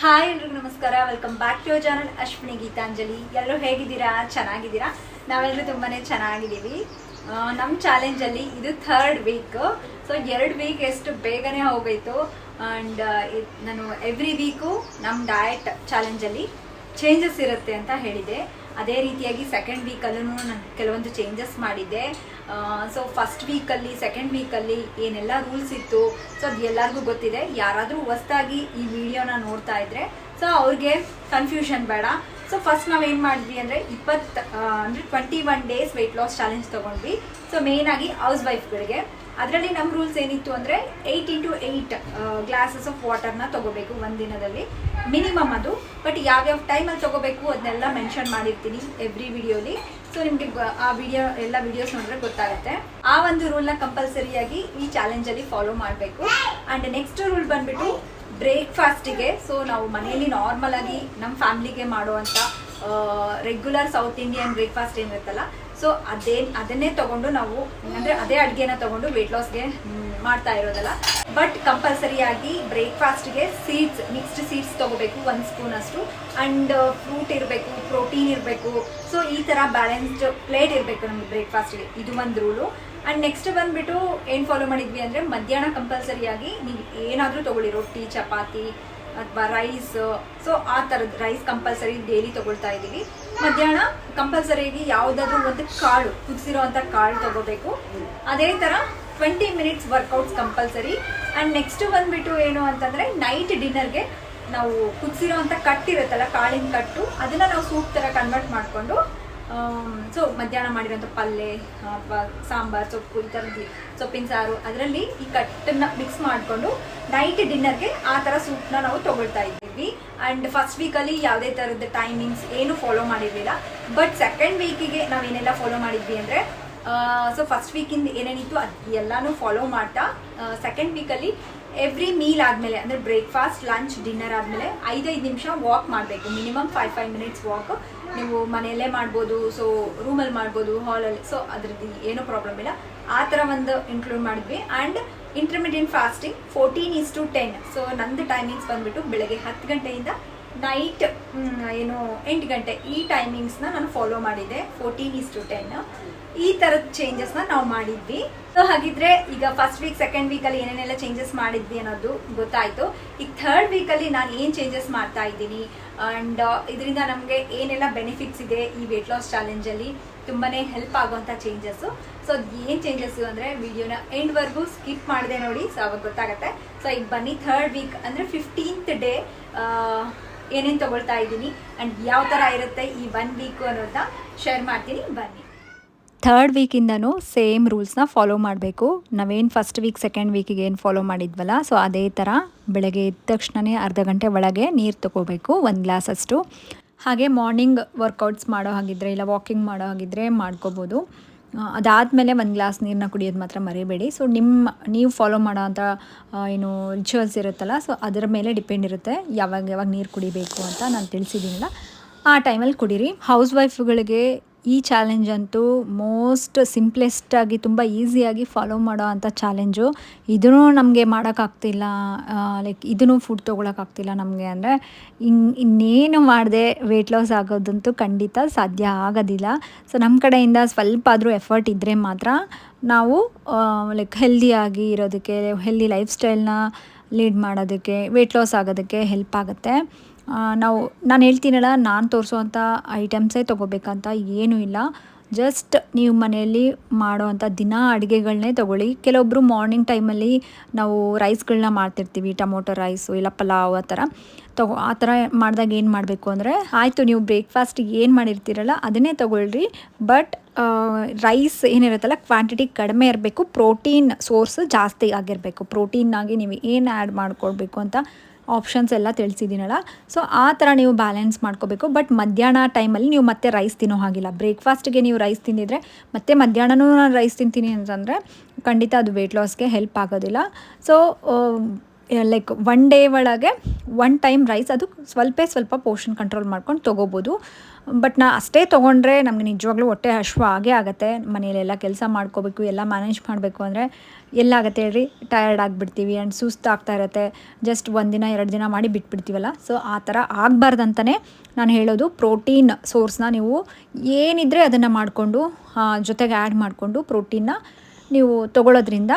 Hi ಎಲ್ರಿಗೂ ನಮಸ್ಕಾರ. Welcome back to your channel Ashwini Geetanjali. ಎಲ್ಲರೂ ಹೇಗಿದ್ದೀರಾ? ಚೆನ್ನಾಗಿದ್ದೀರಾ? ನಾವೆಲ್ಲರೂ ತುಂಬಾ ಚೆನ್ನಾಗಿದ್ದೀವಿ. ನಮ್ಮ ಚಾಲೆಂಜಲ್ಲಿ ಇದು 3rd ವೀಕ್. ಸೊ 2 ವೀಕ್ ಎಷ್ಟು ಬೇಗನೆ ಹೋಗೋಯ್ತು. ಆ್ಯಂಡ್ ನಾನು ಎವ್ರಿ ವೀಕು ನಮ್ಮ ಡಯಟ್ ಚಾಲೆಂಜಲ್ಲಿ ಚೇಂಜಸ್ ಇರುತ್ತೆ ಅಂತ ಹೇಳಿದೆ. ಅದೇ ರೀತಿಯಾಗಿ ಸೆಕೆಂಡ್ ವೀಕಲ್ಲೂ ನಾನು ಕೆಲವೊಂದು ಚೇಂಜಸ್ ಮಾಡಿದ್ದೆ. ಸೊ ಫಸ್ಟ್ ವೀಕಲ್ಲಿ ಸೆಕೆಂಡ್ ವೀಕಲ್ಲಿ ಏನೆಲ್ಲ ರೂಲ್ಸ್ ಇತ್ತು ಸೊ ಅದು ಎಲ್ಲರಿಗೂ ಗೊತ್ತಿದೆ. ಯಾರಾದರೂ ಹೊಸ್ದಾಗಿ ಈ ವಿಡಿಯೋನ ನೋಡ್ತಾ ಇದ್ದರೆ ಸೊ ಅವ್ರಿಗೆ ಕನ್ಫ್ಯೂಷನ್ ಬೇಡ. ಸೊ ಫಸ್ಟ್ ನಾವೇನು ಮಾಡಿದ್ವಿ ಅಂದರೆ 21 ಡೇಸ್ ವೆಯ್ಟ್ ಲಾಸ್ ಚಾಲೆಂಜ್ ತೊಗೊಂಡ್ವಿ. ಸೊ ಮೇಯ್ನಾಗಿ ಹೌಸ್ ವೈಫ್ಗಳಿಗೆ. ಅದರಲ್ಲಿ ನಮ್ಮ ರೂಲ್ಸ್ ಏನಿತ್ತು ಅಂದರೆ 8 into 8 ಗ್ಲಾಸಸ್ ಆಫ್ ವಾಟರ್ನ ತೊಗೋಬೇಕು ಒಂದಿನದಲ್ಲಿ ಮಿನಿಮಮ್ ಅದು. ಬಟ್ ಯಾವ್ಯಾವ ಟೈಮಲ್ಲಿ ತೊಗೋಬೇಕು ಅದನ್ನೆಲ್ಲ ಮೆನ್ಷನ್ ಮಾಡಿರ್ತೀನಿ ಎವ್ರಿ ವಿಡಿಯೋಲಿ. ಸೊ ನಿಮಗೆ ಆ ಎಲ್ಲ ವಿಡಿಯೋಸ್ ನೋಡಿದ್ರೆ ಗೊತ್ತಾಗುತ್ತೆ. ಆ ಒಂದು ರೂಲ್ನ ಕಂಪಲ್ಸರಿಯಾಗಿ ಈ ಚಾಲೆಂಜಲ್ಲಿ ಫಾಲೋ ಮಾಡಬೇಕು. ಆ್ಯಂಡ್ ನೆಕ್ಸ್ಟ್ ರೂಲ್ ಬಂದ್ಬಿಟ್ಟು ಬ್ರೇಕ್ಫಾಸ್ಟಿಗೆ. ಸೊ ನಾವು ಮನೆಯಲ್ಲಿ ನಾರ್ಮಲ್ ಆಗಿ ನಮ್ಮ ಫ್ಯಾಮಿಲಿಗೆ ಮಾಡುವಂಥ ರೆಗ್ಯುಲರ್ ಸೌತ್ ಇಂಡಿಯನ್ ಬ್ರೇಕ್ಫಾಸ್ಟ್ ಏನಿರುತ್ತಲ್ಲ ಸೊ ಅದನ್ನೇ ತೊಗೊಂಡು ನಾವು ಅಂದರೆ ಅದೇ ಅಡುಗೆನ ತೊಗೊಂಡು ವೆಯ್ಟ್ ಲಾಸ್ಗೆ ಮಾಡ್ತಾ ಇರೋದಲ್ಲ. ಬಟ್ ಕಂಪಲ್ಸರಿಯಾಗಿ ಬ್ರೇಕ್ಫಾಸ್ಟ್ಗೆ ಸೀಡ್ಸ್, ಮಿಕ್ಸ್ಡ್ ಸೀಡ್ಸ್ ತೊಗೋಬೇಕು 1 ಸ್ಪೂನ್ ಅಷ್ಟು. ಆ್ಯಂಡ್ ಫ್ರೂಟ್ ಇರಬೇಕು, ಪ್ರೋಟೀನ್ ಇರಬೇಕು. ಸೊ ಈ ಥರ ಬ್ಯಾಲೆನ್ಸ್ಡ್ ಪ್ಲೇಟ್ ಇರಬೇಕು ನಮಗೆ ಬ್ರೇಕ್ಫಾಸ್ಟ್ಗೆ. ಇದು ಒಂದು ರೂಲು. ಆ್ಯಂಡ್ ನೆಕ್ಸ್ಟ್ ಬಂದುಬಿಟ್ಟು ಏನು ಫಾಲೋ ಮಾಡಿದ್ವಿ ಅಂದರೆ ಮಧ್ಯಾಹ್ನ ಕಂಪಲ್ಸರಿಯಾಗಿ ನೀವು ಏನಾದರೂ ತೊಗೊಳ್ಳಿ, ರೊಟ್ಟಿ, ಚಪಾತಿ ಅಥವಾ ರೈಸ್. ಸೊ ಆ ಥರದ್ದು ರೈಸ್ ಕಂಪಲ್ಸರಿ ಡೈಲಿ ತೊಗೊಳ್ತಾ ಇದ್ದೀವಿ. ಮಧ್ಯಾಹ್ನ ಕಂಪಲ್ಸರಿಯಾಗಿ ಯಾವುದಾದ್ರೂ ಒಂದು ಕಾಳು, ಕುದಿಸಿರೋ ಅಂಥ ಕಾಳು ತೊಗೋಬೇಕು. ಅದೇ ಥರ 20 minutes workouts compulsory. And next ಬಂದುಬಿಟ್ಟು ಏನು ಅಂತಂದರೆ ನೈಟ್ ಡಿನ್ನರ್ಗೆ ನಾವು ಕುದಿಸಿರೋ ಅಂಥ ಕಟ್ಟಿರುತ್ತಲ್ಲ, ಕಾಳಿನ ಕಟ್ಟು, ಅದನ್ನು ನಾವು ಸೂಪ್ ಥರ ಕನ್ವರ್ಟ್ ಮಾಡಿಕೊಂಡು ಸೊ ಮಧ್ಯಾಹ್ನ ಮಾಡಿರೋಂಥ ಪಲ್ಯ ಅಥವಾ ಸಾಂಬಾರು, ಸೊಪ್ಪು, ಈ ಥರದ್ದು ಸೊಪ್ಪಿನ ಸಾರು ಅದರಲ್ಲಿ ಈ ಕಟ್ಟನ್ನು ಮಿಕ್ಸ್ ಮಾಡಿಕೊಂಡು ನೈಟ್ ಡಿನ್ನರ್ಗೆ ಆ ಥರ ಸೂಪ್ನ ನಾವು ತೊಗೊಳ್ತಾ ಇದ್ದೀವಿ. ಆ್ಯಂಡ್ ಫಸ್ಟ್ ವೀಕಲ್ಲಿ ಯಾವುದೇ ಥರದ ಟೈಮಿಂಗ್ಸ್ ಏನು ಫಾಲೋ ಮಾಡಿರಲಿಲ್ಲ. ಬಟ್ ಸೆಕೆಂಡ್ ವೀಕಿಗೆ ನಾವೇನೆಲ್ಲ ಫಾಲೋ ಮಾಡಿದ್ವಿ ಅಂದರೆ ಸೊ ಫಸ್ಟ್ ವೀಕಿಂದ ಏನೇನಿತ್ತು ಅದು ಎಲ್ಲನೂ ಫಾಲೋ ಮಾಡ್ತಾ ಸೆಕೆಂಡ್ ವೀಕಲ್ಲಿ ಎವ್ರಿ ಮೀಲ್ ಆದಮೇಲೆ ಅಂದರೆ ಬ್ರೇಕ್ಫಾಸ್ಟ್, ಲಂಚ್, ಡಿನ್ನರ್ ಆದಮೇಲೆ 5 ನಿಮಿಷ ವಾಕ್ ಮಾಡಬೇಕು. Minimum 5 minutes walk. ನೀವು ಮನೆಯಲ್ಲೇ ಮಾಡ್ಬೋದು, ಸೊ ರೂಮಲ್ಲಿ ಮಾಡ್ಬೋದು, ಹಾಲಲ್ಲಿ. ಸೊ ಅದ್ರದ್ದು ಏನೂ ಪ್ರಾಬ್ಲಮ್ ಇಲ್ಲ. ಆ ಥರ ಒಂದು ಇನ್ಕ್ಲೂಡ್ ಮಾಡಿದ್ವಿ. And intermittent fasting 14:10. ಸೊ ನಂದು ಟೈಮಿಂಗ್ಸ್ ಬಂದುಬಿಟ್ಟು ಬೆಳಗ್ಗೆ 10 ಗಂಟೆಯಿಂದ ನೈಟ್ 8 ಗಂಟೆ ಈ ಟೈಮಿಂಗ್ಸ್ನ ನಾನು ಫಾಲೋ ಮಾಡಿದ್ದೆ. 14:10 ಈ ಥರದ ಚೇಂಜಸ್ನ ನಾವು ಮಾಡಿದ್ವಿ. ಸೊ ಹಾಗಿದ್ರೆ ಈಗ ಫಸ್ಟ್ ವೀಕ್ ಸೆಕೆಂಡ್ ವೀಕಲ್ಲಿ ಏನೇನೆಲ್ಲ ಚೇಂಜಸ್ ಮಾಡಿದ್ವಿ ಅನ್ನೋದು ಗೊತ್ತಾಯಿತು. ಈಗ 3rd ವೀಕಲ್ಲಿ ನಾನು ಏನು ಚೇಂಜಸ್ ಮಾಡ್ತಾ ಇದ್ದೀನಿ ಆ್ಯಂಡ್ ಇದರಿಂದ ನಮಗೆ ಏನೆಲ್ಲ ಬೆನಿಫಿಟ್ಸ್ ಇದೆ ಈ ವೆಯ್ಟ್ ಲಾಸ್ ಚಾಲೆಂಜಲ್ಲಿ, ತುಂಬಾ ಹೆಲ್ಪ್ ಆಗುವಂಥ ಚೇಂಜಸ್ಸು. ಸೊ ಏನು ಚೇಂಜಸ್ಸು ಅಂದರೆ ವಿಡಿಯೋನ ಎಂಡ್ವರೆಗೂ ಸ್ಕಿಪ್ ಮಾಡಿದೆ ನೋಡಿ, ಸೊ ಅವಾಗ ಗೊತ್ತಾಗುತ್ತೆ. ಸೊ ಈಗ ಬನ್ನಿ 3rd ವೀಕ್ ಅಂದರೆ 15th ಡೇ ಏನೇನು ತೊಗೊಳ್ತಾ ಇದ್ದೀನಿ ಆ್ಯಂಡ್ ಯಾವ ಥರ ಇರುತ್ತೆ ಈ 1 ವೀಕು ಅನ್ನೋದನ್ನ ಶೇರ್ ಮಾಡ್ತೀನಿ. ಬನ್ನಿ. 3rd ವೀಕಿಂದನೂ ಸೇಮ್ ರೂಲ್ಸ್ನ ಫಾಲೋ ಮಾಡಬೇಕು. ನಾವೇನು ಫಸ್ಟ್ ವೀಕ್ ಸೆಕೆಂಡ್ ವೀಕಿಗೆ ಏನು ಫಾಲೋ ಮಾಡಿದ್ವಲ್ಲ ಸೊ ಅದೇ ಥರ ಬೆಳಗ್ಗೆ ಎದ್ದ ತಕ್ಷಣವೇ ಅರ್ಧ ಗಂಟೆ ಒಳಗೆ ನೀರು ತೊಗೋಬೇಕು, 1 ಗ್ಲಾಸಷ್ಟು. ಹಾಗೆ ಮಾರ್ನಿಂಗ್ ವರ್ಕೌಟ್ಸ್ ಮಾಡೋ ಹಾಗಿದ್ರೆ ಇಲ್ಲ ವಾಕಿಂಗ್ ಮಾಡೋ ಹಾಗಿದ್ರೆ ಮಾಡ್ಕೋಬೋದು. ಅದಾದಮೇಲೆ 1 ಗ್ಲಾಸ್ ನೀರನ್ನ ಕುಡಿಯೋದು ಮಾತ್ರ ಮರಿಬೇಡಿ. ಸೊ ನೀವು ಫಾಲೋ ಮಾಡೋ ಅಂಥ ಏನು ರಿಚುವಲ್ಸ್ ಇರುತ್ತಲ್ಲ ಸೊ ಅದರ ಮೇಲೆ ಡಿಪೆಂಡ್ ಇರುತ್ತೆ ಯಾವಾಗ ನೀರು ಕುಡಿಬೇಕು ಅಂತ ನಾನು ತಿಳಿಸಿದ್ದೀನಲ್ಲ, ಆ ಟೈಮಲ್ಲಿ ಕುಡೀರಿ. ಹೌಸ್ ವೈಫ್ಗಳಿಗೆ ಈ ಚಾಲೆಂಜ್ ಅಂತೂ ಮೋಸ್ಟ್ ಸಿಂಪ್ಲೆಸ್ಟಾಗಿ ತುಂಬ ಈಸಿಯಾಗಿ ಫಾಲೋ ಮಾಡೋ ಅಂಥ ಚಾಲೆಂಜು. ಇದೂ ನಮಗೆ ಮಾಡೋಕ್ಕಾಗ್ತಿಲ್ಲ, ಲೈಕ್ ಇದೂ ಫುಡ್ ತೊಗೊಳಕ್ಕಾಗ್ತಿಲ್ಲ ನಮಗೆ ಅಂದರೆ ಇನ್ನೇನು ಮಾಡದೆ ವೆಯ್ಟ್ ಲಾಸ್ ಆಗೋದಂತೂ ಖಂಡಿತ ಸಾಧ್ಯ ಆಗೋದಿಲ್ಲ. ಸೊ ನಮ್ಮ ಕಡೆಯಿಂದ ಸ್ವಲ್ಪ ಆದರೂ ಎಫರ್ಟ್ ಇದ್ದರೆ ಮಾತ್ರ ನಾವು ಲೈಕ್ ಹೆಲ್ದಿಯಾಗಿ ಇರೋದಕ್ಕೆ, ಹೆಲ್ದಿ ಲೈಫ್ ಸ್ಟೈಲ್ನ ಲೀಡ್ ಮಾಡೋದಕ್ಕೆ, ವೆಯ್ಟ್ ಲಾಸ್ ಆಗೋದಕ್ಕೆ ಹೆಲ್ಪ್ ಆಗುತ್ತೆ. ನಾನು ಹೇಳ್ತೀನಲ್ಲ, ನಾನು ತೋರಿಸೋವಂಥ ಐಟಮ್ಸೇ ತೊಗೋಬೇಕಂತ ಏನೂ ಇಲ್ಲ. ಜಸ್ಟ್ ನೀವು ಮನೆಯಲ್ಲಿ ಮಾಡೋವಂಥ ದಿನ ಅಡುಗೆಗಳನ್ನೇ ತೊಗೊಳ್ಳಿ. ಕೆಲವೊಬ್ಬರು ಮಾರ್ನಿಂಗ್ ಟೈಮಲ್ಲಿ ನಾವು ರೈಸ್ಗಳನ್ನ ಮಾಡ್ತಿರ್ತೀವಿ, ಟೊಮೊಟೊ ರೈಸು ಇಲ್ಲ ಪಲಾವ್ ಆ ಥರ ಮಾಡಿದಾಗ ಏನು ಮಾಡಬೇಕು ಅಂದರೆ, ಆಯಿತು ನೀವು ಬ್ರೇಕ್ಫಾಸ್ಟಿಗೆ ಏನು ಮಾಡಿರ್ತೀರಲ್ಲ ಅದನ್ನೇ ತೊಗೊಳ್ರಿ. ಬಟ್ ರೈಸ್ ಏನಿರುತ್ತಲ್ಲ ಕ್ವಾಂಟಿಟಿ ಕಡಿಮೆ ಇರಬೇಕು, ಪ್ರೋಟೀನ್ ಸೋರ್ಸ್ ಜಾಸ್ತಿ ಆಗಿರಬೇಕು. ಪ್ರೋಟೀನಾಗಿ ನೀವು ಏನು ಆ್ಯಡ್ ಮಾಡ್ಕೊಳ್ಬೇಕು ಅಂತ ಆಪ್ಷನ್ಸ್ ಎಲ್ಲ ತಿಳಿಸಿದ್ದೀನಲ್ಲ, ಸೊ ಆ ಥರ ನೀವು ಬ್ಯಾಲೆನ್ಸ್ ಮಾಡ್ಕೋಬೇಕು. ಬಟ್ ಮಧ್ಯಾಹ್ನ ಟೈಮಲ್ಲಿ ನೀವು ಮತ್ತೆ ರೈಸ್ ತಿನ್ನೋ ಹಾಗಿಲ್ಲ. ಬ್ರೇಕ್ಫಾಸ್ಟ್ಗೆ ನೀವು ರೈಸ್ ತಿಂದಿದ್ರೆ ಮತ್ತೆ ಮಧ್ಯಾಹ್ನನೂ ನಾನು ರೈಸ್ ತಿಂತೀನಿ ಅಂತಂದರೆ ಖಂಡಿತ ಅದು ವೆಯ್ಟ್ ಲಾಸ್ಗೆ ಹೆಲ್ಪ್ ಆಗೋದಿಲ್ಲ. ಸೊ ಲೈಕ್ ಒನ್ ಡೇ ಒಳಗೆ 1 ಟೈಮ್ ರೈಸ್, ಅದು ಸ್ವಲ್ಪ ಪೋರ್ಷನ್ ಕಂಟ್ರೋಲ್ ಮಾಡ್ಕೊಂಡು ತೊಗೋಬೋದು. ಬಟ್ ನಾ ಅಷ್ಟೇ ತೊಗೊಂಡ್ರೆ ನಮಗೆ ನಿಜವಾಗ್ಲೂ ಹೊಟ್ಟೆ ಹಶ್ವ ಆಗೇ ಆಗುತ್ತೆ. ಮನೆಯಲ್ಲೆಲ್ಲ ಕೆಲಸ ಮಾಡ್ಕೋಬೇಕು, ಎಲ್ಲ ಮ್ಯಾನೇಜ್ ಮಾಡಬೇಕು ಅಂದರೆ ಎಲ್ಲಾಗತ್ತೆ ಹೇಳ್ರಿ, ಟಯರ್ಡ್ ಆಗಿಬಿಡ್ತೀವಿ ಆ್ಯಂಡ್ ಸುಸ್ತಾಗ್ತಾ ಇರುತ್ತೆ. ಜಸ್ಟ್ 1 ದಿನ 2 ದಿನ ಮಾಡಿ ಬಿಟ್ಬಿಡ್ತೀವಲ್ಲ. ಸೊ ಆ ಥರ ಆಗಬಾರ್ದಂತಲೇ ನಾನು ಹೇಳೋದು, ಪ್ರೋಟೀನ್ ಸೋರ್ಸ್ನ ನೀವು ಏನಿದ್ರೆ ಅದನ್ನು ಮಾಡಿಕೊಂಡು ಜೊತೆಗೆ ಆ್ಯಡ್ ಮಾಡಿಕೊಂಡು ಪ್ರೋಟೀನ್ನ ನೀವು ತೊಗೊಳೋದ್ರಿಂದ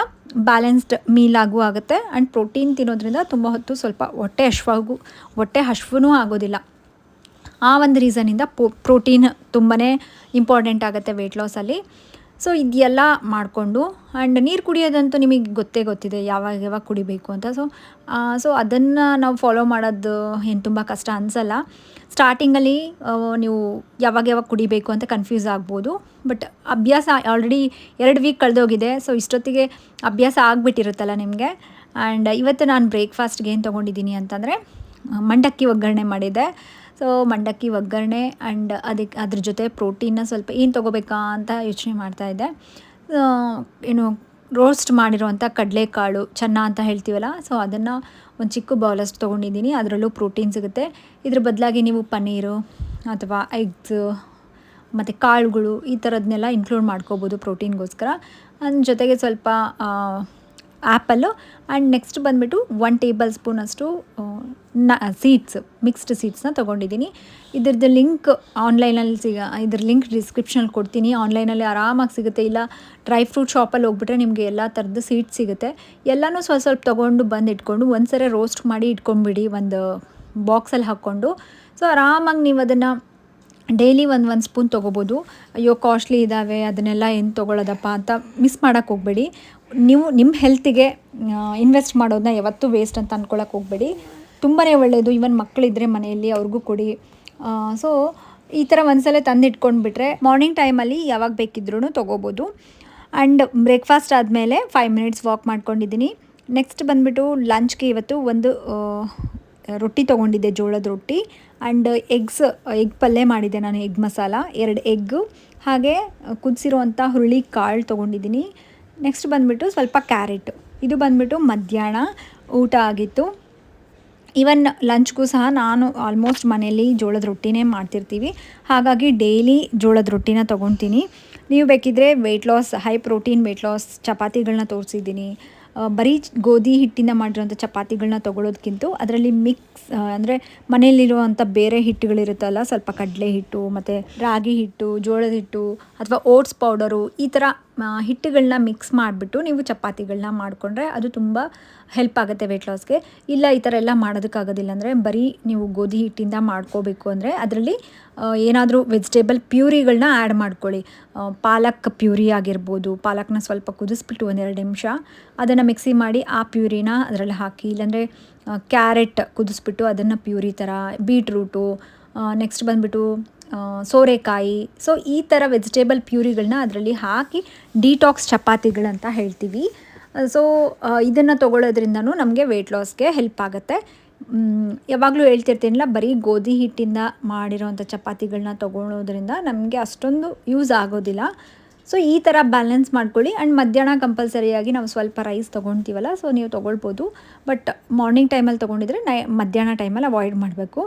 ಬ್ಯಾಲೆನ್ಸ್ಡ್ ಮೀಲ್ ಆಗುತ್ತೆ. ಆ್ಯಂಡ್ ಪ್ರೋಟೀನ್ ತಿನ್ನೋದ್ರಿಂದ ತುಂಬ ಹೊತ್ತು ಸ್ವಲ್ಪ ಹೊಟ್ಟೆ ಹಶ್ವನೂ ಆಗೋದಿಲ್ಲ. ಆ ಒಂದು ರೀಸನಿಂದ ಪ್ರೋಟೀನ್ ತುಂಬಾ ಇಂಪಾರ್ಟೆಂಟ್ ಆಗುತ್ತೆ ವೆಯ್ಟ್ ಲಾಸಲ್ಲಿ. ಸೊ ಇದೆಲ್ಲ ಮಾಡಿಕೊಂಡು ಆ್ಯಂಡ್ ನೀರು ಕುಡಿಯೋದಂತೂ ನಿಮಗೆ ಗೊತ್ತಿದೆ ಯಾವಾಗ ಕುಡಿಬೇಕು ಅಂತ. ಸೊ ಅದನ್ನು ನಾವು ಫಾಲೋ ಮಾಡೋದು ಏನು ತುಂಬ ಕಷ್ಟ ಅನಿಸಲ್ಲ. ಸ್ಟಾರ್ಟಿಂಗಲ್ಲಿ ನೀವು ಯಾವಾಗ ಕುಡಿಬೇಕು ಅಂತ ಕನ್ಫ್ಯೂಸ್ ಆಗ್ಬೋದು. ಬಟ್ ಅಭ್ಯಾಸ ಆಲ್ರೆಡಿ 2 ವೀಕ್ ಕಳೆದೋಗಿದೆ. ಸೊ ಇಷ್ಟೊತ್ತಿಗೆ ಅಭ್ಯಾಸ ಆಗಿಬಿಟ್ಟಿರುತ್ತಲ್ಲ ನಿಮಗೆ. ಆ್ಯಂಡ್ ಇವತ್ತು ನಾನು ಬ್ರೇಕ್ಫಾಸ್ಟ್ಗೆ ಏನು ತೊಗೊಂಡಿದ್ದೀನಿ ಅಂತಂದರೆ ಮಂಡಕ್ಕಿ ಒಗ್ಗರಣೆ ಮಾಡಿದ್ದೆ. ಸೊ ಮಂಡಕ್ಕಿ ಒಗ್ಗರಣೆ ಆ್ಯಂಡ್ ಅದ್ರ ಜೊತೆ ಪ್ರೋಟೀನ್ನ ಸ್ವಲ್ಪ ಏನು ತೊಗೋಬೇಕಾ ಅಂತ ಯೋಚನೆ ಮಾಡ್ತಾಯಿದ್ದೆ. ಏನು ರೋಸ್ಟ್ ಮಾಡಿರೋವಂಥ ಕಡಲೆಕಾಳು ಚೆನ್ನ ಅಂತ ಹೇಳ್ತೀವಲ್ಲ, ಸೊ ಅದನ್ನು ಒಂದು ಚಿಕ್ಕ ಬೌಲಷ್ಟು ತೊಗೊಂಡಿದ್ದೀನಿ. ಅದರಲ್ಲೂ ಪ್ರೋಟೀನ್ ಸಿಗುತ್ತೆ. ಇದ್ರ ಬದಲಾಗಿ ನೀವು ಪನ್ನೀರು ಅಥವಾ ಎಗ್ಸ್ ಮತ್ತು ಕಾಳುಗಳು ಈ ಥರದನ್ನೆಲ್ಲ ಇನ್ಕ್ಲೂಡ್ ಮಾಡ್ಕೋಬೋದು ಪ್ರೋಟೀನ್ಗೋಸ್ಕರ. ಅದ್ರ ಜೊತೆಗೆ ಸ್ವಲ್ಪ ಆ್ಯಪಲ್ಲು ಆ್ಯಂಡ್ ನೆಕ್ಸ್ಟ್ ಬಂದುಬಿಟ್ಟು 1 ಟೇಬಲ್ ಸ್ಪೂನಷ್ಟು ಸೀಡ್ಸ್, ಮಿಕ್ಸ್ಡ್ ಸೀಡ್ಸ್ನ ತೊಗೊಂಡಿದ್ದೀನಿ. ಇದ್ರದ್ದು ಲಿಂಕ್ ಆನ್ಲೈನಲ್ಲಿ ಇದ್ರ ಲಿಂಕ್ ಡಿಸ್ಕ್ರಿಪ್ಷನಲ್ಲಿ ಕೊಡ್ತೀನಿ. ಆನ್ಲೈನಲ್ಲಿ ಆರಾಮಾಗಿ ಸಿಗುತ್ತೆ. ಇಲ್ಲ ಡ್ರೈ ಫ್ರೂಟ್ ಶಾಪಲ್ಲಿ ಹೋಗ್ಬಿಟ್ರೆ ನಿಮಗೆ ಎಲ್ಲ ಥರದ್ದು ಸೀಡ್ಸ್ ಸಿಗುತ್ತೆ. ಎಲ್ಲನೂ ಸ್ವಲ್ಪ ತೊಗೊಂಡು ಬಂದು ಇಟ್ಕೊಂಡು ಒಂದ್ಸರಿ ರೋಸ್ಟ್ ಮಾಡಿ ಇಟ್ಕೊಂಡ್ಬಿಡಿ ಒಂದು ಬಾಕ್ಸಲ್ಲಿ ಹಾಕ್ಕೊಂಡು. ಸೊ ಆರಾಮಾಗಿ ನೀವು ಅದನ್ನು ಡೈಲಿ ಒಂದು ಸ್ಪೂನ್ ತೊಗೋಬೋದು. ಅಯ್ಯೋ ಕಾಸ್ಟ್ಲಿ ಇದ್ದಾವೆ ಅದನ್ನೆಲ್ಲ ಏನು ತೊಗೊಳ್ಳೋದಪ್ಪ ಅಂತ ಮಿಸ್ ಮಾಡೋಕ್ಕೆ ಹೋಗಬೇಡಿ. ನೀವು ನಿಮ್ಮ ಹೆಲ್ತಿಗೆ ಇನ್ವೆಸ್ಟ್ ಮಾಡೋದನ್ನ ಯಾವತ್ತೂ ವೇಸ್ಟ್ ಅಂತ ಅಂದ್ಕೊಳ್ಳೋಕೆ ಹೋಗಬೇಡಿ. ತುಂಬಾ ಒಳ್ಳೆಯದು. ಈವನ್ ಮಕ್ಕಳಿದ್ದರೆ ಮನೆಯಲ್ಲಿ ಅವ್ರಿಗೂ ಕೊಡಿ. ಸೊ ಈ ಥರ ಒಂದ್ಸಲ ತಂದಿಟ್ಕೊಂಡ್ಬಿಟ್ರೆ ಮಾರ್ನಿಂಗ್ ಟೈಮಲ್ಲಿ ಯಾವಾಗ ಬೇಕಿದ್ರೂ ತೊಗೋಬೋದು. ಆ್ಯಂಡ್ ಬ್ರೇಕ್ಫಾಸ್ಟ್ ಆದಮೇಲೆ 5 ಮಿನಿಟ್ಸ್ ವಾಕ್ ಮಾಡ್ಕೊಂಡಿದ್ದೀನಿ. ನೆಕ್ಸ್ಟ್ ಬಂದುಬಿಟ್ಟು ಲಂಚ್ಗೆ ಇವತ್ತು ಒಂದು ರೊಟ್ಟಿ ತೊಗೊಂಡಿದ್ದೆ, ಜೋಳದ ರೊಟ್ಟಿ. ಆ್ಯಂಡ್ ಎಗ್ ಪಲ್ಯ ಮಾಡಿದ್ದೆ ನಾನು, ಎಗ್ ಮಸಾಲ, 2 ಎಗ್ಗು, ಹಾಗೆ ಕುದಿಸಿರುವಂಥ ಹುರುಳಿ ಕಾಳು ತೊಗೊಂಡಿದ್ದೀನಿ. ನೆಕ್ಸ್ಟ್ ಬಂದುಬಿಟ್ಟು ಸ್ವಲ್ಪ ಕ್ಯಾರೆಟ್. ಇದು ಬಂದುಬಿಟ್ಟು ಮಧ್ಯಾಹ್ನ ಊಟ ಆಗಿತ್ತು. ಈವನ್ ಲಂಚ್ಗೂ ಸಹ ನಾನು ಆಲ್ಮೋಸ್ಟ್ ಮನೇಲಿ ಜೋಳದ ರೊಟ್ಟಿನೇ ಮಾಡ್ತಿರ್ತೀವಿ. ಹಾಗಾಗಿ ಡೈಲಿ ಜೋಳದ ರೊಟ್ಟಿನ ತೊಗೊತೀನಿ. ನೀವು ಬೇಕಿದ್ದರೆ ಹೈ ಪ್ರೋಟೀನ್ ವೆಯ್ಟ್ ಲಾಸ್ ಚಪಾತಿಗಳನ್ನ ತೋರಿಸಿದ್ದೀನಿ. ಬರೀ ಗೋಧಿ ಹಿಟ್ಟಿಂದ ಮಾಡಿರೋಂಥ ಚಪಾತಿಗಳನ್ನ ತೊಗೊಳೋದಕ್ಕಿಂತ ಅದರಲ್ಲಿ ಮಿಕ್ಸ್ ಅಂದರೆ ಮನೆಯಲ್ಲಿರುವಂಥ ಬೇರೆ ಹಿಟ್ಟುಗಳಿರುತ್ತಲ್ಲ, ಸ್ವಲ್ಪ ಕಡಲೆ ಹಿಟ್ಟು ಮತ್ತು ರಾಗಿ ಹಿಟ್ಟು, ಜೋಳದ ಹಿಟ್ಟು ಅಥವಾ ಓಟ್ಸ್ ಪೌಡರು, ಈ ಥರ ಹಿಟ್ಟುಗಳನ್ನ ಮಿಕ್ಸ್ ಮಾಡಿಬಿಟ್ಟು ನೀವು ಚಪಾತಿಗಳನ್ನ ಮಾಡಿಕೊಂಡ್ರೆ ಅದು ತುಂಬ ಹೆಲ್ಪ್ ಆಗುತ್ತೆ ವೆಯ್ಟ್ ಲಾಸ್ಗೆ. ಇಲ್ಲ ಈ ಥರ ಎಲ್ಲ ಮಾಡೋದಕ್ಕಾಗೋದಿಲ್ಲ ಅಂದರೆ ಬರೀ ನೀವು ಗೋಧಿ ಹಿಟ್ಟಿಂದ ಮಾಡ್ಕೋಬೇಕು ಅಂದರೆ ಅದರಲ್ಲಿ ಏನಾದರೂ ವೆಜಿಟೇಬಲ್ ಪ್ಯೂರಿಗಳನ್ನ ಆ್ಯಡ್ ಮಾಡ್ಕೊಳ್ಳಿ. ಪಾಲಕ್ ಪ್ಯೂರಿ ಆಗಿರ್ಬೋದು, ಪಾಲಕ್ನ ಸ್ವಲ್ಪ ಕುದಿಸ್ಬಿಟ್ಟು 1-2 ನಿಮಿಷ ಅದನ್ನು ಮಿಕ್ಸಿ ಮಾಡಿ ಆ ಪ್ಯೂರಿನ ಅದರಲ್ಲಿ ಹಾಕಿ, ಇಲ್ಲಾಂದರೆ ಕ್ಯಾರೆಟ್ ಕುದಿಸ್ಬಿಟ್ಟು ಅದನ್ನು ಪ್ಯೂರಿ ಥರ, ಬೀಟ್ರೂಟು, ನೆಕ್ಸ್ಟ್ ಬಂದುಬಿಟ್ಟು ಸೋರೆಕಾಯಿ, ಸೊ ಈ ಥರ ವೆಜಿಟೇಬಲ್ ಪ್ಯೂರಿಗಳನ್ನ ಅದರಲ್ಲಿ ಹಾಕಿ ಡಿಟಾಕ್ಸ್ ಚಪಾತಿಗಳಂತ ಹೇಳ್ತೀವಿ. ಸೊ ಇದನ್ನು ತೊಗೊಳ್ಳೋದ್ರಿಂದನೂ ನಮಗೆ ವೆಯ್ಟ್ ಲಾಸ್ಗೆ ಹೆಲ್ಪ್ ಆಗುತ್ತೆ. ಯಾವಾಗಲೂ ಹೇಳ್ತಿರ್ತೀನಿಲ್ಲ, ಬರೀ ಗೋಧಿ ಹಿಟ್ಟಿಂದ ಮಾಡಿರೋವಂಥ ಚಪಾತಿಗಳನ್ನ ತೊಗೊಳೋದ್ರಿಂದ ನಮಗೆ ಅಷ್ಟೊಂದು ಯೂಸ್ ಆಗೋದಿಲ್ಲ. ಸೊ ಈ ಥರ ಬ್ಯಾಲೆನ್ಸ್ ಮಾಡ್ಕೊಳ್ಳಿ. ಆ್ಯಂಡ್ ಮಧ್ಯಾಹ್ನ ಕಂಪಲ್ಸರಿಯಾಗಿ ನಾವು ಸ್ವಲ್ಪ ರೈಸ್ ತೊಗೊಳ್ತೀವಲ್ಲ, ಸೊ ನೀವು ತೊಗೊಳ್ಬೋದು. ಬಟ್ ಮಾರ್ನಿಂಗ್ ಟೈಮಲ್ಲಿ ತೊಗೊಂಡಿದ್ರೆ ಮಧ್ಯಾಹ್ನ ಟೈಮಲ್ಲಿ ಅವಾಯ್ಡ್ ಮಾಡಬೇಕು.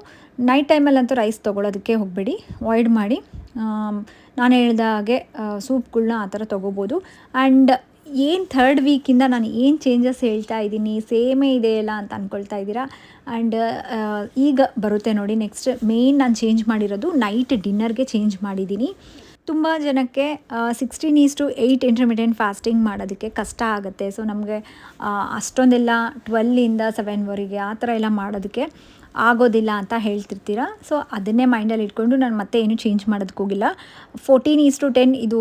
ನೈಟ್ ಟೈಮಲ್ಲಂತೂ ರೈಸ್ ತೊಗೊಳೋದಕ್ಕೆ ಹೋಗಬೇಡಿ, ಅವಾಯ್ಡ್ ಮಾಡಿ. ನಾನು ಹೇಳ್ದ ಹಾಗೆ ಸೂಪ್ಗಳನ್ನ ಆ ಥರ ತೊಗೋಬೋದು. ಆ್ಯಂಡ್ ಏನು 3rd ವೀಕಿಂದ ನಾನು ಏನು ಚೇಂಜಸ್ ಹೇಳ್ತಾ ಇದ್ದೀನಿ, ಸೇಮೇ ಇದೆಯಲ್ಲ ಅಂತ ಅಂದ್ಕೊಳ್ತಾ ಇದ್ದೀರಾ. ಆ್ಯಂಡ್ ಈಗ ಬರುತ್ತೆ ನೋಡಿ, ನೆಕ್ಸ್ಟ್ ಮೇಯ್ನ್ ನಾನು ಚೇಂಜ್ ಮಾಡಿರೋದು ನೈಟ್ ಡಿನ್ನರ್ಗೆ ಚೇಂಜ್ ಮಾಡಿದ್ದೀನಿ. ತುಂಬ ಜನಕ್ಕೆ 16:8 ಇಂಟರ್ಮಿಟೆಂಟ್ ಫಾಸ್ಟಿಂಗ್ ಮಾಡೋದಕ್ಕೆ ಕಷ್ಟ ಆಗುತ್ತೆ. ಸೊ ನಮಗೆ ಅಷ್ಟೊಂದೆಲ್ಲ 12ಇಂದ 7ವರೆಗೆ ಆ ಥರ ಎಲ್ಲ ಮಾಡೋದಕ್ಕೆ ಆಗೋದಿಲ್ಲ ಅಂತ ಹೇಳ್ತಿರ್ತೀರ. ಸೊ ಅದನ್ನೇ ಮೈಂಡಲ್ಲಿ ಇಟ್ಕೊಂಡು ನಾನು ಮತ್ತೆ ಏನು ಚೇಂಜ್ ಮಾಡೋದಕ್ಕೆ ಹೋಗಿಲ್ಲ. 14:10 ಇದು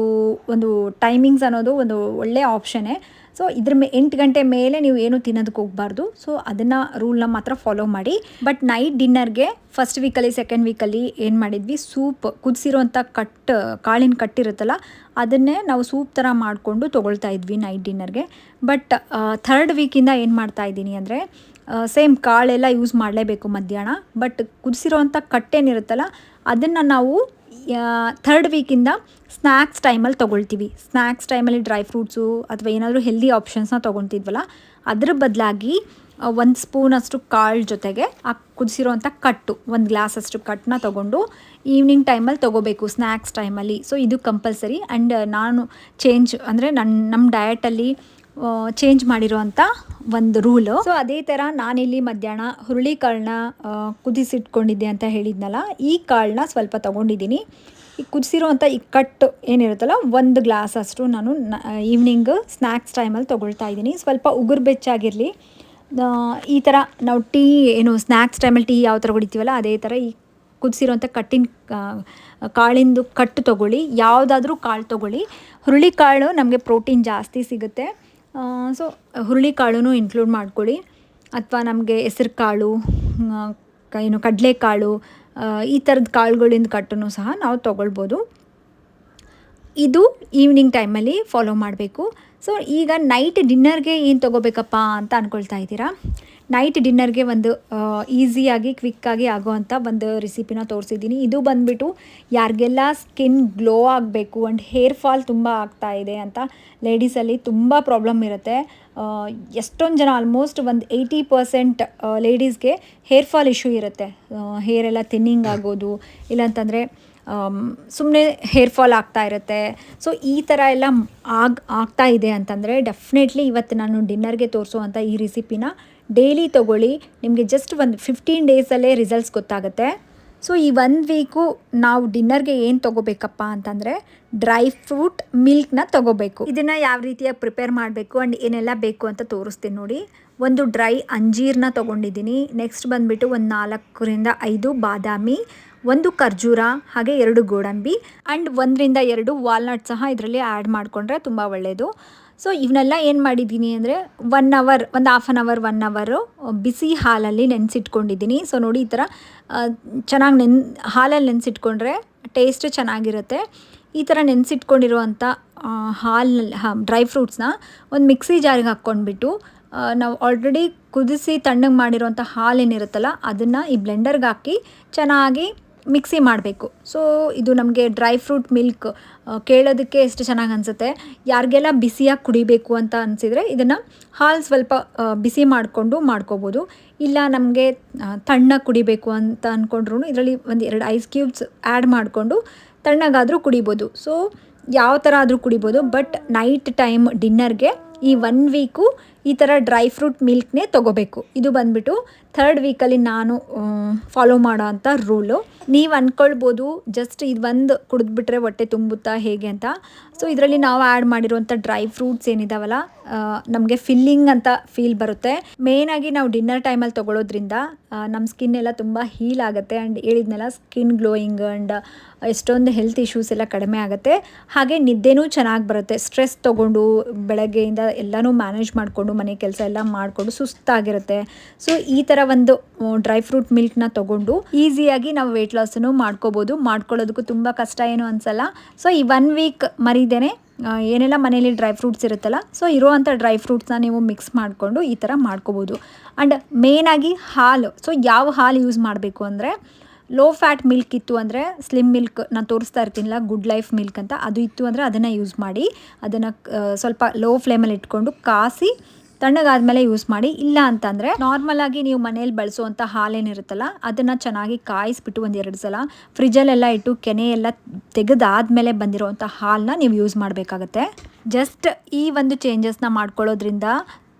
ಒಂದು ಟೈಮಿಂಗ್ಸ್ ಅನ್ನೋದು ಒಂದು ಒಳ್ಳೆಯ ಆಪ್ಷನ್ನೇ. ಸೊ 8 ಗಂಟೆ ಮೇಲೆ ನೀವು ಏನು ತಿನ್ನೋದಕ್ಕೆ ಹೋಗಬಾರ್ದು. ಸೊ ಅದನ್ನು ರೂಲ್ನ ಮಾತ್ರ ಫಾಲೋ ಮಾಡಿ. ಬಟ್ ನೈಟ್ ಡಿನ್ನರ್ಗೆ ಫಸ್ಟ್ ವೀಕಲ್ಲಿ 2nd ವೀಕಲ್ಲಿ ಏನು ಮಾಡಿದ್ವಿ, ಸೂಪ್ ಕುದಿಸಿರೋಂಥ ಕಾಳಿನ ಕಟ್ಟಿರುತ್ತಲ್ಲ, ಅದನ್ನೇ ನಾವು ಸೂಪ್ ಥರ ಮಾಡಿಕೊಂಡು ತೊಗೊಳ್ತಾ ಇದ್ವಿ ನೈಟ್ ಡಿನ್ನರ್ಗೆ. ಬಟ್ 3rd ವೀಕಿಂದ ಏನು ಮಾಡ್ತಾ ಇದ್ದೀನಿ ಅಂದರೆ, ಸೇಮ್ ಕಾಳೆಲ್ಲ ಯೂಸ್ ಮಾಡಲೇಬೇಕು ಮಧ್ಯಾಹ್ನ. ಬಟ್ ಕುದಿಸಿರೋವಂಥ ಕಟ್ಟೇನಿರುತ್ತಲ್ಲ ಅದನ್ನು ನಾವು 3rd ವೀಕಿಂದ ಸ್ನ್ಯಾಕ್ಸ್ ಟೈಮಲ್ಲಿ ತೊಗೊಳ್ತೀವಿ. ಸ್ನ್ಯಾಕ್ಸ್ ಟೈಮಲ್ಲಿ ಡ್ರೈ ಫ್ರೂಟ್ಸು ಅಥವಾ ಏನಾದರೂ ಹೆಲ್ದಿ ಆಪ್ಷನ್ಸ್ನ ತೊಗೊಳ್ತಿದ್ವಲ್ಲ, ಅದ್ರ ಬದಲಾಗಿ 1 ಸ್ಪೂನಷ್ಟು ಕಾಳು ಜೊತೆಗೆ ಆ ಕುದಿಸಿರೋವಂಥ ಕಟ್ಟು 1 ಗ್ಲಾಸಷ್ಟು ಕಟ್ಟನ್ನ ತೊಗೊಂಡು ಈವ್ನಿಂಗ್ ಟೈಮಲ್ಲಿ ತೊಗೋಬೇಕು, ಸ್ನ್ಯಾಕ್ಸ್ ಟೈಮಲ್ಲಿ. ಸೊ ಇದು ಕಂಪಲ್ಸರಿ. ಆ್ಯಂಡ್ ನಾನು ಅಂದರೆ ನಮ್ಮ ಡಯಟಲ್ಲಿ ಚೇಂಜ್ ಮಾಡಿರೋವಂಥ ಒಂದು ರೂಲು. ಸೊ ಅದೇ ಥರ ನಾನಿಲ್ಲಿ ಮಧ್ಯಾಹ್ನ ಹುರುಳಿಕಾಳನ್ನ ಕುದಿಸಿಟ್ಕೊಂಡಿದ್ದೆ ಅಂತ ಹೇಳಿದ್ನಲ್ಲ, ಈ ಕಾಳನ್ನ ಸ್ವಲ್ಪ ತೊಗೊಂಡಿದ್ದೀನಿ. ಈ ಕುದಿಸಿರೋವಂಥ ಈ ಕಟ್ಟು ಏನಿರುತ್ತಲ್ಲ 1 ಗ್ಲಾಸ್ ಅಷ್ಟು ನಾನು ಈವ್ನಿಂಗ್ ಸ್ನ್ಯಾಕ್ಸ್ ಟೈಮಲ್ಲಿ ತೊಗೊಳ್ತಾ ಇದ್ದೀನಿ. ಸ್ವಲ್ಪ ಉಗುರು ಬೆಚ್ಚಾಗಿರಲಿ. ಈ ಥರ ನಾವು ಟೀ ಸ್ನ್ಯಾಕ್ಸ್ ಟೈಮಲ್ಲಿ ಟೀ ಯಾವ ಥರ ಕುಡಿತೀವಲ್ಲ ಅದೇ ಥರ ಈ ಕುದಿಸಿರೋಂಥ ಕಾಳಿಂದು ಕಟ್ಟು ತೊಗೊಳ್ಳಿ. ಯಾವುದಾದ್ರೂ ಕಾಳು ತೊಗೊಳ್ಳಿ. ಹುರುಳಿಕಾಳು ನಮಗೆ ಪ್ರೋಟೀನ್ ಜಾಸ್ತಿ ಸಿಗುತ್ತೆ. ಸೊ ಹುರುಳಿಕಾಳು ಇನ್ಕ್ಲೂಡ್ ಮಾಡ್ಕೊಳ್ಳಿ. ಅಥವಾ ನಮಗೆ ಹೆಸರು ಕಾಳು, ಕಡಲೆಕಾಳು, ಈ ಥರದ ಕಾಳುಗಳಿಂದ ಕಟ್ಟನ್ನು ಸಹ ನಾವು ತೊಗೊಳ್ಬೋದು. ಇದು ಈವ್ನಿಂಗ್ ಟೈಮಲ್ಲಿ ಫಾಲೋ ಮಾಡಬೇಕು. ಸೊ ಈಗ ನೈಟ್ ಡಿನ್ನರ್ಗೆ ಏನು ತೊಗೋಬೇಕಪ್ಪ ಅಂತ ಅಂದ್ಕೊಳ್ತಾ ಇದ್ದೀರಾ. ನೈಟ್ ಡಿನ್ನರ್ಗೆ ಒಂದು ಈಸಿಯಾಗಿ ಕ್ವಿಕ್ಕಾಗಿ ಆಗೋವಂಥ ಒಂದು ರೆಸಿಪಿನ ತೋರಿಸಿದ್ದೀನಿ. ಇದು ಬಂದುಬಿಟ್ಟು ಯಾರಿಗೆಲ್ಲ ಸ್ಕಿನ್ ಗ್ಲೋ ಆಗಬೇಕು ಆ್ಯಂಡ್ ಹೇರ್ ಫಾಲ್ ತುಂಬ ಆಗ್ತಾ ಇದೆ ಅಂತ ಲೇಡೀಸಲ್ಲಿ ತುಂಬ ಪ್ರಾಬ್ಲಮ್ ಇರುತ್ತೆ. ಎಷ್ಟೊಂದು ಜನ ಆಲ್ಮೋಸ್ಟ್ ಒಂದು 80% ಲೇಡೀಸ್ಗೆ ಹೇರ್ ಫಾಲ್ ಇಶ್ಯೂ ಇರುತ್ತೆ. ಹೇರೆಲ್ಲ ಥಿನ್ನಿಂಗ್ ಆಗೋದು, ಇಲ್ಲಾಂತಂದರೆ ಸುಮ್ಮನೆ ಹೇರ್ ಫಾಲ್ ಆಗ್ತಾ ಇರುತ್ತೆ. ಸೊ ಈ ಥರ ಎಲ್ಲ ಆಗ್ತಾ ಇದೆ ಅಂತಂದರೆ ಡೆಫಿನೆಟ್ಲಿ ಇವತ್ತು ನಾನು ಡಿನ್ನರ್ಗೆ ತೋರಿಸುವಂಥ ಈ ರೆಸಿಪಿನ ಡೈಲಿ ತೊಗೊಳ್ಳಿ. ನಿಮಗೆ ಜಸ್ಟ್ ಒಂದು 15 ಡೇಸಲ್ಲೇ ರಿಸಲ್ಟ್ಸ್ ಗೊತ್ತಾಗುತ್ತೆ. ಸೊ ಈ 1 ವೀಕು ನಾವು ಡಿನ್ನರ್ಗೆ ಏನು ತೊಗೋಬೇಕಪ್ಪ ಅಂತಂದರೆ ಡ್ರೈ ಫ್ರೂಟ್ ಮಿಲ್ಕ್ನ ತೊಗೋಬೇಕು. ಇದನ್ನು ಯಾವ ರೀತಿಯಾಗಿ ಪ್ರಿಪೇರ್ ಮಾಡಬೇಕು ಆ್ಯಂಡ್ ಏನೆಲ್ಲ ಬೇಕು ಅಂತ ತೋರಿಸ್ತೀನಿ ನೋಡಿ. ಒಂದು ಡ್ರೈ ಅಂಜೀರನ್ನ ತೊಗೊಂಡಿದ್ದೀನಿ. ನೆಕ್ಸ್ಟ್ ಬಂದುಬಿಟ್ಟು ಒಂದು 4ರಿಂದ 5 ಬಾದಾಮಿ, 1 ಖರ್ಜೂರ, ಹಾಗೆ 2 ಗೋಡಂಬಿ ಆ್ಯಂಡ್ 1ರಿಂದ 2 ವಾಲ್ನಟ್ ಸಹ ಇದರಲ್ಲಿ ಆ್ಯಡ್ ಮಾಡಿಕೊಂಡ್ರೆ ತುಂಬ ಒಳ್ಳೆಯದು. ಸೊ ಇವನ್ನೆಲ್ಲ ಏನು ಮಾಡಿದ್ದೀನಿ ಅಂದರೆ 1 ಅವರ್, ಒಂದು ಹಾಫ್ ಆನ್ ಅವರ್ 1 ಅವರು ಬಿಸಿ ಹಾಲಲ್ಲಿ ನೆನೆಸಿಟ್ಕೊಂಡಿದ್ದೀನಿ. ಸೊ ನೋಡಿ ಈ ಥರ ಚೆನ್ನಾಗಿ ಹಾಲಲ್ಲಿ ನೆನೆಸಿಟ್ಕೊಂಡ್ರೆ ಟೇಸ್ಟ್ ಚೆನ್ನಾಗಿರುತ್ತೆ. ಈ ಥರ ನೆನೆಸಿಟ್ಕೊಂಡಿರುವಂಥ ಡ್ರೈ ಫ್ರೂಟ್ಸ್ನ ಒಂದು ಮಿಕ್ಸಿ ಜಾರಿಗೆ ಹಾಕ್ಕೊಂಡ್ಬಿಟ್ಟು ನಾವು ಆಲ್ರೆಡಿ ಕುದಿಸಿ ತಣ್ಣಗೆ ಮಾಡಿರೋಂಥ ಹಾಲೇನಿರುತ್ತಲ್ಲ ಅದನ್ನು ಈ ಬ್ಲೆಂಡರ್ಗೆ ಹಾಕಿ ಚೆನ್ನಾಗಿ ಮಿಕ್ಸಿ ಮಾಡಬೇಕು. ಸೊ ಇದು ನಮಗೆ ಡ್ರೈ ಫ್ರೂಟ್ ಮಿಲ್ಕ್ ಕೇಳೋದಕ್ಕೆ ಎಷ್ಟು ಚೆನ್ನಾಗಿ ಅನಿಸುತ್ತೆ. ಯಾರಿಗೆಲ್ಲ ಬಿಸಿಯಾಗಿ ಕುಡಿಬೇಕು ಅಂತ ಅನಿಸಿದರೆ ಇದನ್ನು ಹಾಲು ಸ್ವಲ್ಪ ಬಿಸಿ ಮಾಡಿಕೊಂಡು ಮಾಡ್ಕೋಬೋದು. ಇಲ್ಲ ನಮಗೆ ತಣ್ಣಗೆ ಕುಡಿಬೇಕು ಅಂತ ಅಂದ್ಕೊಂಡ್ರೂ ಇದರಲ್ಲಿ ಒಂದು 2 ಐಸ್ ಕ್ಯೂಬ್ಸ್ ಆ್ಯಡ್ ಮಾಡಿಕೊಂಡು ತಣ್ಣಗಾದರೂ ಕುಡಿಬೋದು. ಸೊ ಯಾವ ಥರ ಆದರೂ ಕುಡಿಬೋದು. ಬಟ್ ನೈಟ್ ಟೈಮ್ ಡಿನ್ನರ್ಗೆ ಈ 1 ವೀಕು ಈ ಥರ ಡ್ರೈ ಫ್ರೂಟ್ ಮಿಲ್ಕ್ನೇ ತೊಗೋಬೇಕು. ಇದು ಬಂದುಬಿಟ್ಟು 3rd ವೀಕಲ್ಲಿ ನಾನು ಫಾಲೋ ಮಾಡೋ ಅಂಥ ರೂಲು. ನೀವು ಅಂದ್ಕೊಳ್ಬೋದು ಜಸ್ಟ್ ಇದು ಒಂದು ಕುಡಿದ್ಬಿಟ್ರೆ ಹೊಟ್ಟೆ ತುಂಬುತ್ತಾ ಹೇಗೆ ಅಂತ. ಸೊ ಇದರಲ್ಲಿ ನಾವು ಆ್ಯಡ್ ಮಾಡಿರುವಂಥ ಡ್ರೈ ಫ್ರೂಟ್ಸ್ ಏನಿದಾವಲ್ಲ ನಮಗೆ ಫಿಲ್ಲಿಂಗ್ ಅಂತ ಫೀಲ್ ಬರುತ್ತೆ. ಮೇಯ್ನಾಗಿ ನಾವು ಡಿನ್ನರ್ ಟೈಮಲ್ಲಿ ತೊಗೊಳೋದ್ರಿಂದ ನಮ್ಮ ಸ್ಕಿನ್ ಎಲ್ಲ ತುಂಬ ಹೀಲ್ ಆಗುತ್ತೆ. ಆ್ಯಂಡ್ ಹೇಳಿದ್ನೆಲ್ಲ ಸ್ಕಿನ್ ಗ್ಲೋಯಿಂಗ್ ಆ್ಯಂಡ್ ಎಷ್ಟೊಂದು ಹೆಲ್ತ್ ಇಶ್ಯೂಸ್ ಎಲ್ಲ ಕಡಿಮೆ ಆಗುತ್ತೆ. ಹಾಗೆ ನಿದ್ದೆನೂ ಚೆನ್ನಾಗಿ ಬರುತ್ತೆ. ಸ್ಟ್ರೆಸ್ ತೊಗೊಂಡು ಬೆಳಗ್ಗೆಯಿಂದ ಎಲ್ಲನೂ ಮ್ಯಾನೇಜ್ ಮಾಡಿಕೊಂಡು ಮನೆ ಕೆಲಸ ಎಲ್ಲ ಮಾಡಿಕೊಂಡು ಸುಸ್ತಾಗಿರುತ್ತೆ. ಸೊ ಈ ಥರ ಒಂದು ಡ್ರೈ ಫ್ರೂಟ್ ಮಿಲ್ಕ್ನ ತೊಗೊಂಡು ಈಸಿಯಾಗಿ ನಾವು ವೆಯ್ಟ್ ಲಾಸನ್ನು ಮಾಡ್ಕೋಬೋದು. ಮಾಡ್ಕೊಳ್ಳೋದಕ್ಕೂ ತುಂಬ ಕಷ್ಟ ಏನೂ ಅನಿಸಲ್ಲ. ಸೊ ಈ 1 ವೀಕ್ ಮರಿದೇನೆ ಏನೆಲ್ಲ ಮನೇಲಿ ಡ್ರೈ ಫ್ರೂಟ್ಸ್ ಇರುತ್ತಲ್ಲ, ಸೊ ಇರೋವಂಥ ಡ್ರೈ ಫ್ರೂಟ್ಸ್ನ ನೀವು ಮಿಕ್ಸ್ ಮಾಡಿಕೊಂಡು ಈ ಥರ ಮಾಡ್ಕೋಬೋದು. ಆ್ಯಂಡ್ ಮೇಯ್ನಾಗಿ ಹಾಲು. ಸೊ ಯಾವ ಹಾಲು ಯೂಸ್ ಮಾಡಬೇಕು ಅಂದರೆ ಲೋ ಫ್ಯಾಟ್ ಮಿಲ್ಕ್ ಇತ್ತು ಅಂದರೆ ಸ್ಲಿಮ್ ಮಿಲ್ಕ್ ನಾನು ತೋರಿಸ್ತಾ ಇರ್ತೀನಿಲ್ಲ, ಗುಡ್ ಲೈಫ್ ಮಿಲ್ಕ್ ಅಂತ, ಅದು ಇತ್ತು ಅಂದರೆ ಅದನ್ನು ಯೂಸ್ ಮಾಡಿ. ಅದನ್ನು ಸ್ವಲ್ಪ ಲೋ ಫ್ಲೇಮಲ್ಲಿ ಇಟ್ಕೊಂಡು ಕಾಸಿ ತಣ್ಣಗಾದ್ಮೇಲೆ ಯೂಸ್ ಮಾಡಿ. ಇಲ್ಲ ಅಂತಂದರೆ ನಾರ್ಮಲಾಗಿ ನೀವು ಮನೇಲಿ ಬಳಸುವಂಥ ಹಾಲೇನಿರುತ್ತಲ್ಲ ಅದನ್ನು ಚೆನ್ನಾಗಿ ಕಾಯಿಸ್ಬಿಟ್ಟು 1-2 ಸಲ ಫ್ರಿಜ್ಜಲ್ಲೆಲ್ಲ ಇಟ್ಟು ಕೆನೆ ಎಲ್ಲ ತೆಗೆದಾದ್ಮೇಲೆ ಬಂದಿರೋವಂಥ ಹಾಲನ್ನ ನೀವು ಯೂಸ್ ಮಾಡಬೇಕಾಗತ್ತೆ. ಜಸ್ಟ್ ಈ ಒಂದು ಚೇಂಜಸ್ನ ಮಾಡ್ಕೊಳ್ಳೋದ್ರಿಂದ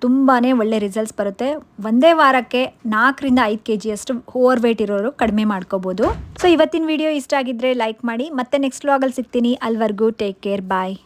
ತುಂಬಾ ಒಳ್ಳೆ ರಿಸಲ್ಟ್ಸ್ ಬರುತ್ತೆ. ಒಂದೇ ವಾರಕ್ಕೆ 4ರಿಂದ 5 kg ಓವರ್ ವೇಟ್ ಇರೋರು ಕಡಿಮೆ ಮಾಡ್ಕೋಬೋದು. ಸೊ ಇವತ್ತಿನ ವಿಡಿಯೋ ಇಷ್ಟ ಆಗಿದ್ದರೆ ಲೈಕ್ ಮಾಡಿ. ಮತ್ತೆ ನೆಕ್ಸ್ಟ್ ವ್ಲಾಗಲ್ಲಿ ಸಿಗ್ತೀನಿ. ಅಲ್ಲಿವರೆಗೂ ಟೇಕ್ ಕೇರ್, ಬಾಯ್.